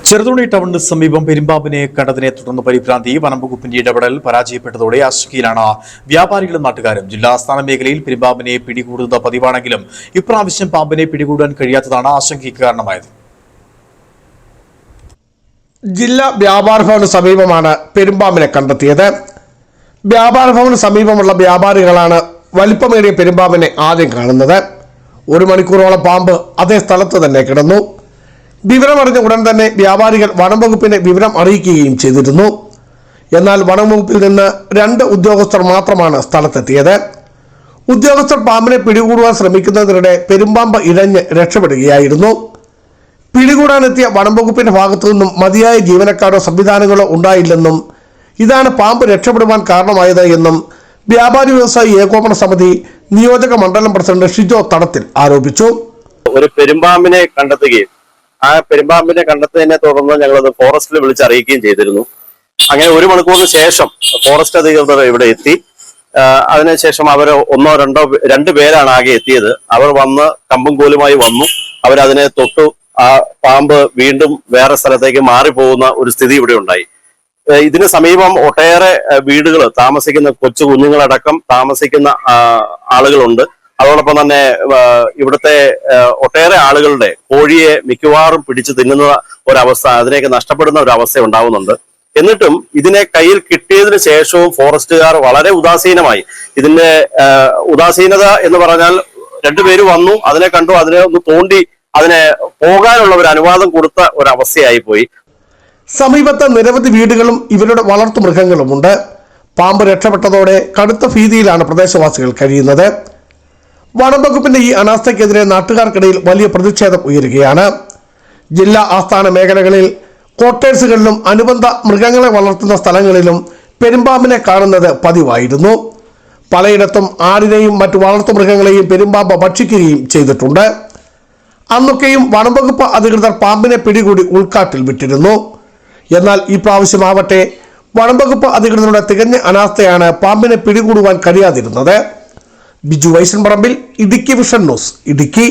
ചെറുതോണി ടൗണിന് സമീപം പെരുമ്പാമ്പിനെ കണ്ടതിനെ തുടർന്ന് പരിഭ്രാന്തി വനംവകുപ്പിന്റെ ഇടപെടൽ പരാജയപ്പെട്ടതോടെ ആശങ്കയിലാണ് വ്യാപാരികളും നാട്ടുകാരും. ജില്ലാ ആസ്ഥാന മേഖലയിൽ പെരുമ്പാമ്പിനെ പിടികൂടുന്നത് പതിവാണെങ്കിലും ഇപ്രാവശ്യം പാമ്പിനെ പിടികൂടാൻ കഴിയാത്തതാണ് ആശങ്കയ്ക്ക് കാരണമായത്. ജില്ലാ വ്യാപാര ഭവന് സമീപമാണ് പെരുമ്പാമ്പിനെ കണ്ടെത്തിയത്. വ്യാപാര ഭവന് സമീപമുള്ള വ്യാപാരികളാണ് വലിപ്പമേറിയ പെരുമ്പാമ്പിനെ ആദ്യം കാണുന്നത്. 1 മണിക്കൂറോളം പാമ്പ് അതേ സ്ഥലത്ത് തന്നെ കിടന്നു. വിവരമറിഞ്ഞ ഉടൻ തന്നെ വ്യാപാരികൾ വനംവകുപ്പിനെ വിവരം അറിയിക്കുകയും ചെയ്തിരുന്നു. എന്നാൽ വനംവകുപ്പിൽ നിന്ന് 2 ഉദ്യോഗസ്ഥർ മാത്രമാണ് സ്ഥലത്തെത്തിയത്. ഉദ്യോഗസ്ഥർ പാമ്പിനെ പിടികൂടുവാൻ ശ്രമിക്കുന്നതിനിടെ പെരുമ്പാമ്പ് ഇഴഞ്ഞ് രക്ഷപ്പെടുകയായിരുന്നു. പിടികൂടാനെത്തിയ വനംവകുപ്പിന്റെ ഭാഗത്തു നിന്നും മതിയായ ജീവനക്കാരോ സംവിധാനങ്ങളോ ഉണ്ടായില്ലെന്നും ഇതാണ് പാമ്പ് രക്ഷപ്പെടുവാൻ കാരണമായത് എന്നും വ്യാപാരി വ്യവസായി ഏകോപന സമിതി നിയോജക മണ്ഡലം പ്രസിഡന്റ് ഷിജോ തടത്തിൽ ആരോപിച്ചു. ഒരു പെരുമ്പാമ്പിനെ കണ്ടെത്തുകയും ആ പെരുമ്പാമ്പിനെ കണ്ടെത്തിയതിനെ തുടർന്ന് ഞങ്ങളത് ഫോറസ്റ്റിൽ വിളിച്ചറിയിക്കുകയും ചെയ്തിരുന്നു. അങ്ങനെ 1 മണിക്കൂറിന് ശേഷം ഫോറസ്റ്റ് അധികൃതർ ഇവിടെ എത്തി. അതിനുശേഷം അവർ 2 പേരാണ് ആകെ എത്തിയത്. അവർ വന്ന് കമ്പും കോലുമായി വന്നു. അവരതിനെ തൊട്ടു. ആ പാമ്പ് വീണ്ടും വേറെ സ്ഥലത്തേക്ക് മാറിപ്പോകുന്ന ഒരു സ്ഥിതി ഇവിടെ ഉണ്ടായി. ഇതിന് സമീപം ഒട്ടേറെ വീടുകൾ താമസിക്കുന്ന കൊച്ചു കുഞ്ഞുങ്ങളടക്കം താമസിക്കുന്ന ആളുകളുണ്ട്. അതോടൊപ്പം തന്നെ ഇവിടുത്തെ ഒട്ടേറെ ആളുകളുടെ കോഴിയെ മിക്കവാറും പിടിച്ചു തിന്നുന്ന ഒരവസ്ഥ, അതിനേക്ക് നഷ്ടപ്പെടുന്ന ഒരു അവസ്ഥ ഉണ്ടാവുന്നുണ്ട്. എന്നിട്ടും ഇതിനെ കയ്യിൽ കിട്ടിയതിനു ശേഷവും ഫോറസ്റ്റുകാർ വളരെ ഉദാസീനമായി. ഇതിന്റെ ഉദാസീനത എന്ന് പറഞ്ഞാൽ 2 പേര് വന്നു, അതിനെ കണ്ടു, അതിനെ ഒന്ന് തോണ്ടി അതിനെ പോകാനുള്ള ഒരു അനുവാദം കൊടുത്ത ഒരവസ്ഥയായി പോയി. സമീപത്ത് നിരവധി വീടുകളും ഇവരുടെ വളർത്തു മൃഗങ്ങളുമുണ്ട്. പാമ്പ് രക്ഷപ്പെട്ടതോടെ കടുത്ത ഭീതിയിലാണ് പ്രദേശവാസികൾ കഴിയുന്നത്. വനംവകുപ്പിന്റെ ഈ അനാസ്ഥയ്ക്കെതിരെ നാട്ടുകാർക്കിടയിൽ വലിയ പ്രതിഷേധം ഉയരുകയാണ്. ജില്ലാ ആസ്ഥാന മേഖലകളിൽ ക്വാർട്ടേഴ്സുകളിലും അനുബന്ധ മൃഗങ്ങളെ വളർത്തുന്ന സ്ഥലങ്ങളിലും പെരുമ്പാമ്പിനെ കാണുന്നത് പതിവായിരുന്നു. പലയിടത്തും ആടിനെയും മറ്റു വളർത്തു മൃഗങ്ങളെയും പെരുമ്പാമ്പ് ഭക്ഷിക്കുകയും ചെയ്തിട്ടുണ്ട്. അന്നൊക്കെയും വനംവകുപ്പ് അധികൃതർ പാമ്പിനെ പിടികൂടി ഉൾക്കാട്ടിൽ വിട്ടിരുന്നു. എന്നാൽ ഈ പ്രാവശ്യമാവട്ടെ വനംവകുപ്പ് അധികൃതരുടെ തികഞ്ഞ അനാസ്ഥയാണ് പാമ്പിനെ പിടികൂടുവാൻ കഴിയാതിരുന്നത്. ബിജു വൈസൻ പറമ്പിൽ, ഇടുക്കി വിഷൻ ന്യൂസ്, ഇടുക്കി.